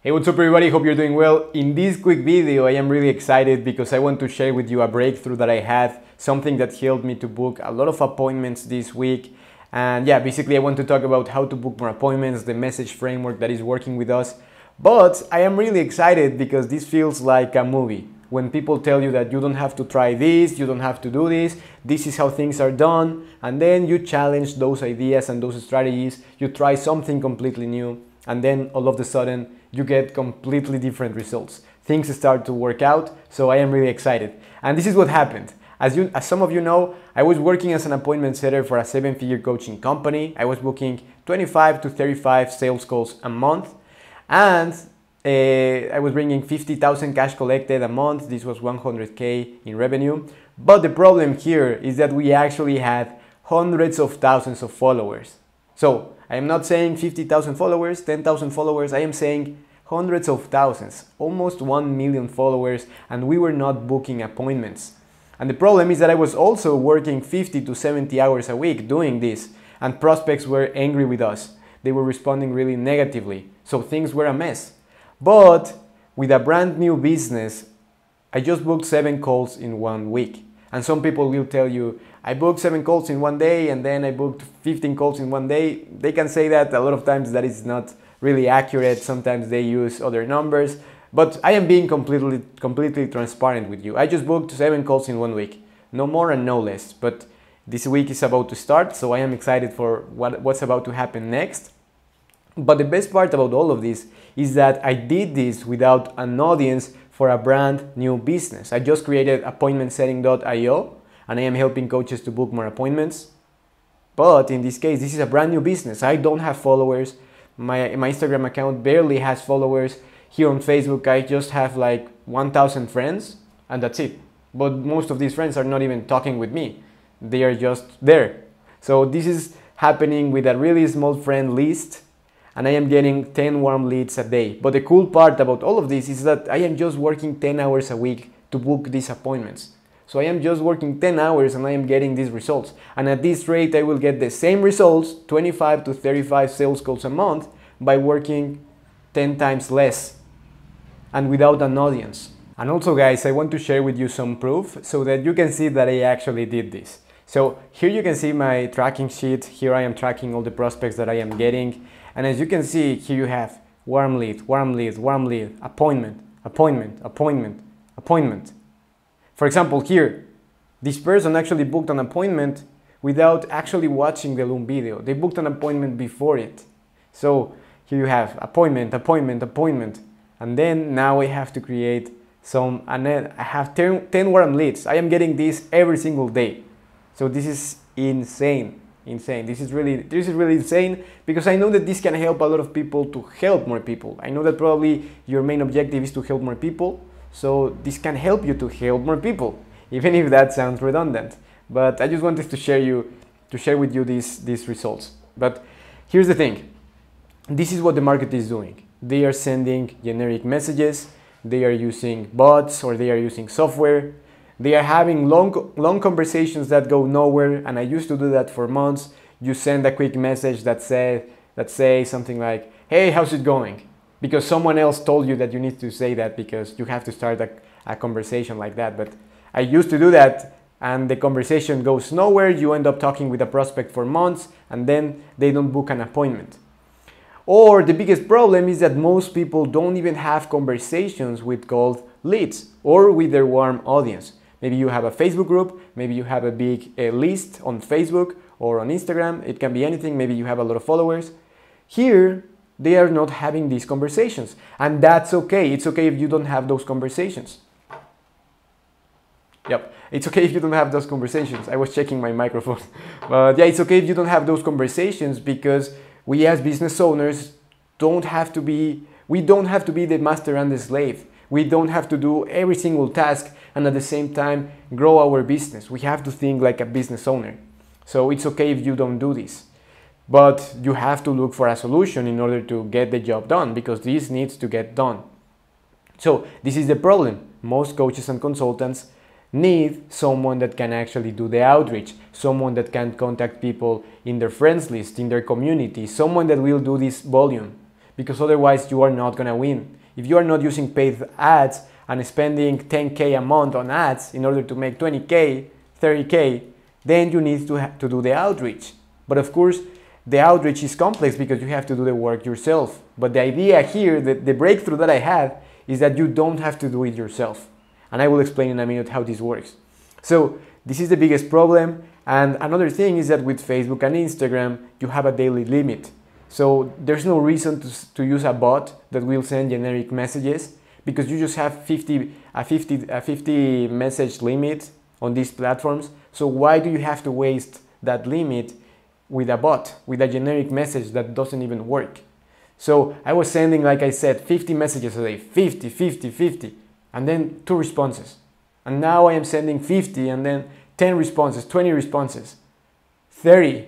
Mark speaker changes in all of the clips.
Speaker 1: Hey, what's up everybody? Hope you're doing well. In this quick video, I am really excited because I want to share with you a breakthrough that I had, something that helped me to book a lot of appointments this week. And yeah, basically I want to talk about how to book more appointments, the message framework that is working with us. But I am really excited because this feels like a movie. When people tell you that you don't have to try this, you don't have to do this is how things are done, and then you challenge those ideas and those strategies, you try something completely new, and then all of a sudden you get completely different results. Things start to work out, so I am really excited. And this is what happened. As some of you know, I was working as an appointment setter for a 7-figure coaching company. I was booking 25 to 35 sales calls a month, and I was bringing 50,000 cash collected a month. This was 100K in revenue. But the problem here is that we actually had hundreds of thousands of followers. So I am not saying 50,000 followers, 10,000 followers. I am saying hundreds of thousands, almost 1 million followers, and we were not booking appointments. And the problem is that I was also working 50 to 70 hours a week doing this, and prospects were angry with us. They were responding really negatively. So things were a mess. But with a brand new business, I just booked 7 calls in 1 week. And some people will tell you, I booked 7 calls in 1 day and then I booked 15 calls in 1 day. They can say that a lot of times that is not really accurate. Sometimes they use other numbers. But I am being completely transparent with you. I just booked 7 calls in 1 week. No more and no less. But this week is about to start, so I am excited for what's about to happen next. But the best part about all of this is that I did this without an audience for a brand new business. I just created appointmentsetting.io and I am helping coaches to book more appointments. But in this case, this is a brand new business. I don't have followers. My Instagram account barely has followers. Here on Facebook, I just have like 1,000 friends and that's it. But most of these friends are not even talking with me. They are just there. So this is happening with a really small friend list. And I am getting 10 warm leads a day. But the cool part about all of this is that I am just working 10 hours a week to book these appointments. So I am just working 10 hours and I am getting these results. And at this rate, I will get the same results, 25 to 35 sales calls a month, by working 10 times less and without an audience. And also guys, I want to share with you some proof so that you can see that I actually did this. So here you can see my tracking sheet. Here I am tracking all the prospects that I am getting. And as you can see, here you have warm lead, warm lead, warm lead, appointment, appointment, appointment, appointment. For example, here, this person actually booked an appointment without actually watching the Loom video. They booked an appointment before it. So here you have appointment, appointment, appointment. And then now I have to create some, and then I have 10 warm leads. I am getting this every single day. So this is insane. This is really insane, because I know that this can help a lot of people to help more people. I know that probably your main objective is to help more people, so this can help you to help more people, even if that sounds redundant. But I just wanted to share with you these results. But here's the thing. This is what the market is doing. They are sending generic messages, they are using bots, or they are using software. They are having long conversations that go nowhere, and I used to do that for months. You send a quick message that says something like, hey, how's it going? Because someone else told you that you need to say that because you have to start a conversation like that. But I used to do that, and the conversation goes nowhere. You end up talking with a prospect for months, and then they don't book an appointment. Or the biggest problem is that most people don't even have conversations with cold leads or with their warm audience. Maybe you have a Facebook group, maybe you have a big list on Facebook or on Instagram. It can be anything. Maybe you have a lot of followers. Here, they are not having these conversations, and that's okay. It's okay if you don't have those conversations. Yep, it's okay if you don't have those conversations. I was checking my microphone. But yeah, it's okay if you don't have those conversations, because we as business owners don't have to be the master and the slave. We don't have to do every single task and at the same time grow our business. We have to think like a business owner. So it's okay if you don't do this. But you have to look for a solution in order to get the job done, because this needs to get done. So this is the problem. Most coaches and consultants need someone that can actually do the outreach, someone that can contact people in their friends list, in their community, someone that will do this volume. because otherwise you are not gonna win. If you are not using paid ads and spending 10K a month on ads in order to make 20K, 30K, then you need to do the outreach. But of course, the outreach is complex because you have to do the work yourself. But the idea here, the breakthrough that I had, is that you don't have to do it yourself. And I will explain in a minute how this works. So this is the biggest problem. And another thing is that with Facebook and Instagram, you have a daily limit. So there's no reason to use a bot that will send generic messages, because you just have a 50 message limit on these platforms. So why do you have to waste that limit with a bot, with a generic message that doesn't even work? So I was sending, like I said, 50 messages a day, 50, and then 2 responses. And now I am sending 50 and then 10 responses, 20 responses, 30.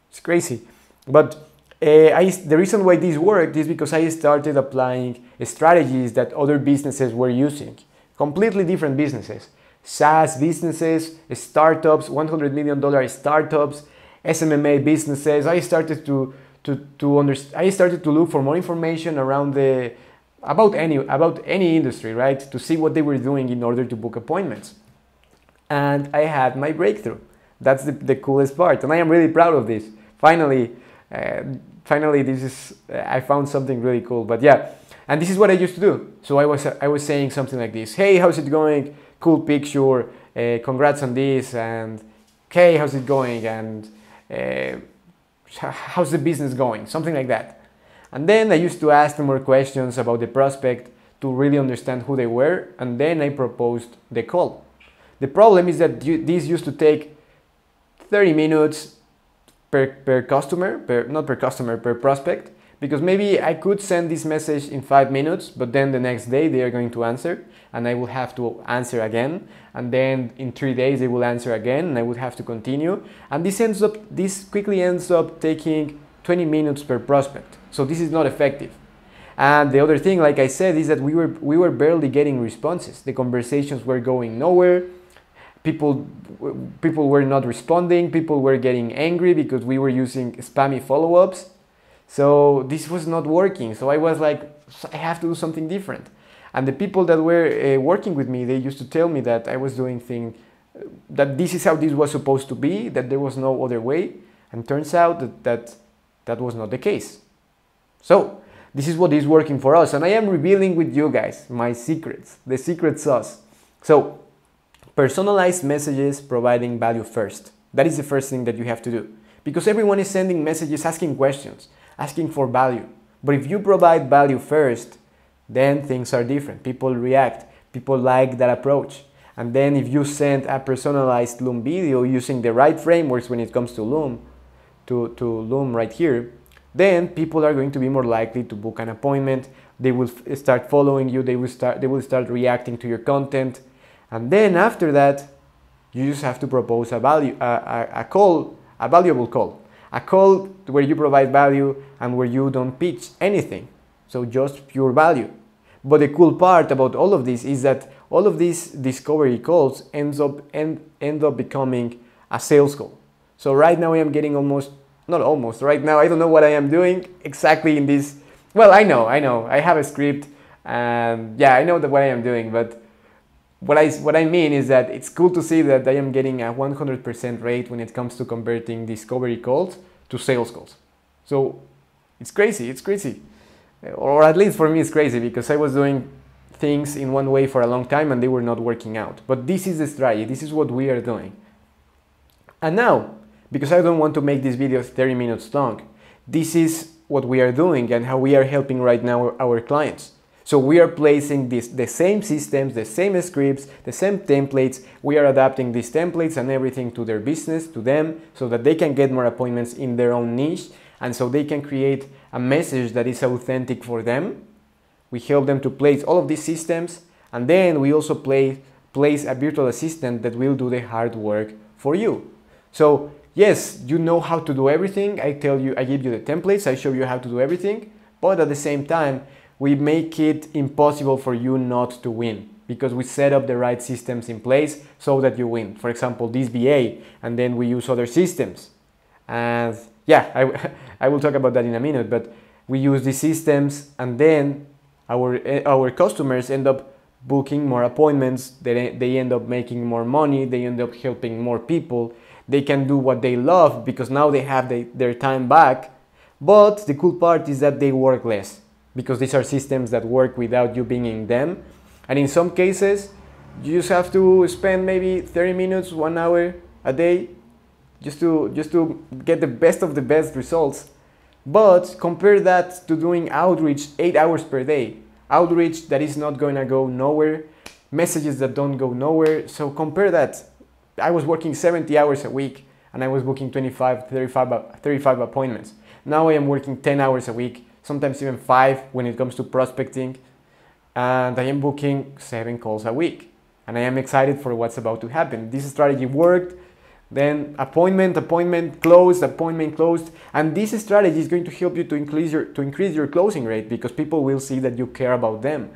Speaker 1: It's crazy. But the reason why this worked is because I started applying strategies that other businesses were using. Completely different businesses. SaaS businesses, startups, $100 million startups, SMMA businesses. I started to look for more information around about any industry, right? To see what they were doing in order to book appointments. And I had my breakthrough. That's the coolest part, and I am really proud of this. Finally, I found something really cool. But yeah, and this is what I used to do. So I was saying something like this: "Hey, how's it going? Cool picture. Congrats on this." And "Hey, how's it going?" And "How's the business going?" Something like that. And then I used to ask them more questions about the prospect to really understand who they were, and then I proposed the call. The problem is that this used to take 30 minutes per prospect, because maybe I could send this message in 5 minutes, but then the next day they are going to answer, and I will have to answer again, and then in 3 days they will answer again, and I would have to continue, and this quickly ends up taking 20 minutes per prospect. So this is not effective. And the other thing, like I said, is that we were barely getting responses. The conversations were going nowhere. People were not responding. People were getting angry because we were using spammy follow-ups. So this was not working. So I was like, I have to do something different. And the people that were working with me, they used to tell me that I was doing things, that this is how this was supposed to be, that there was no other way. And turns out that was not the case. So this is what is working for us. And I am revealing with you guys my secrets, the secret sauce. So personalized messages providing value first. That is the first thing that you have to do. Because everyone is sending messages asking questions, asking for value. But if you provide value first, then things are different. People react. People like that approach. And then if you send a personalized Loom video using the right frameworks when it comes to Loom, to Loom right here, then people are going to be more likely to book an appointment. They will start following you. They will start reacting to your content. And then after that, you just have to propose a valuable call. A call where you provide value and where you don't pitch anything. So just pure value. But the cool part about all of this is that all of these discovery calls end up becoming a sales call. So right now I am getting right now I don't know what I am doing exactly in this. Well, I know. I have a script, and yeah, I know what I am doing, but what I mean is that it's cool to see that I am getting a 100% rate when it comes to converting discovery calls to sales calls. So it's crazy. Or at least for me it's crazy, because I was doing things in one way for a long time and they were not working out. But this is the strategy. This is what we are doing. And now, because I don't want to make this video 30 minutes long, this is what we are doing and how we are helping right now our clients. So we are placing the same systems, the same scripts, the same templates. We are adapting these templates and everything to their business, to them, so that they can get more appointments in their own niche, and so they can create a message that is authentic for them. We help them to place all of these systems, and then we also place a virtual assistant that will do the hard work for you. So yes, you know how to do everything. I give you the templates, I show you how to do everything, but at the same time, we make it impossible for you not to win, because we set up the right systems in place so that you win. For example, this VA, and then we use other systems. And yeah, I will talk about that in a minute, but we use these systems, and then our customers end up booking more appointments, they end up making more money, they end up helping more people, they can do what they love because now they have their time back. But the cool part is that they work less, because these are systems that work without you being in them. And in some cases, you just have to spend maybe 30 minutes, 1 hour a day just to get the best of the best results. But compare that to doing outreach 8 hours per day. Outreach that is not going to go nowhere, messages that don't go nowhere. So compare that. I was working 70 hours a week and I was booking 35 appointments. Now I am working 10 hours a week, sometimes even 5 when it comes to prospecting. And I am booking 7 calls a week. And I am excited for what's about to happen. This strategy worked. Then appointment closed, and this strategy is going to help you to increase your closing rate, because people will see that you care about them.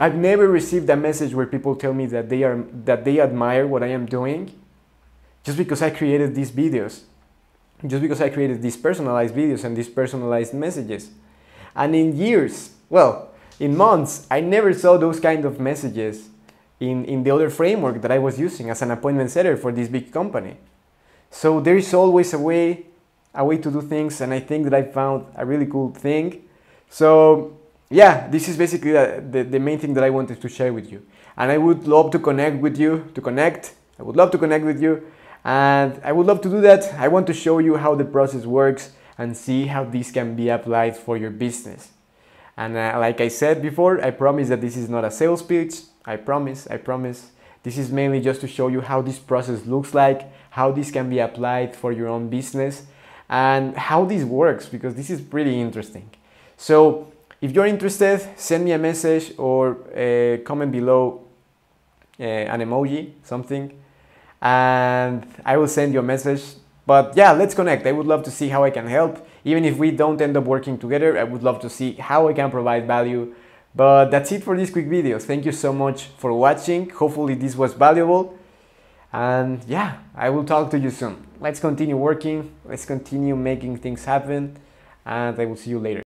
Speaker 1: I've never received a message where people tell me that they admire what I am doing just because I created these videos, just because I created these personalized videos and these personalized messages. And in years, well, in months, I never saw those kind of messages in the other framework that I was using as an appointment setter for this big company. So there is always a way to do things, and I think that I found a really cool thing. So yeah, this is basically the main thing that I wanted to share with you. And I would love to connect with you, I would love to connect with you, and I would love to do that. I want to show you how the process works and see how this can be applied for your business. And like I said before, I promise that this is not a sales pitch. I promise. This is mainly just to show you how this process looks like, how this can be applied for your own business, and how this works, because this is pretty interesting. So if you're interested, send me a message or comment below an emoji, something, and I will send you a message. But yeah, let's connect. I would love to see how I can help. Even if we don't end up working together, I would love to see how I can provide value. But that's it for this quick video. Thank you so much for watching. Hopefully this was valuable. And yeah, I will talk to you soon. Let's continue working. Let's continue making things happen. And I will see you later.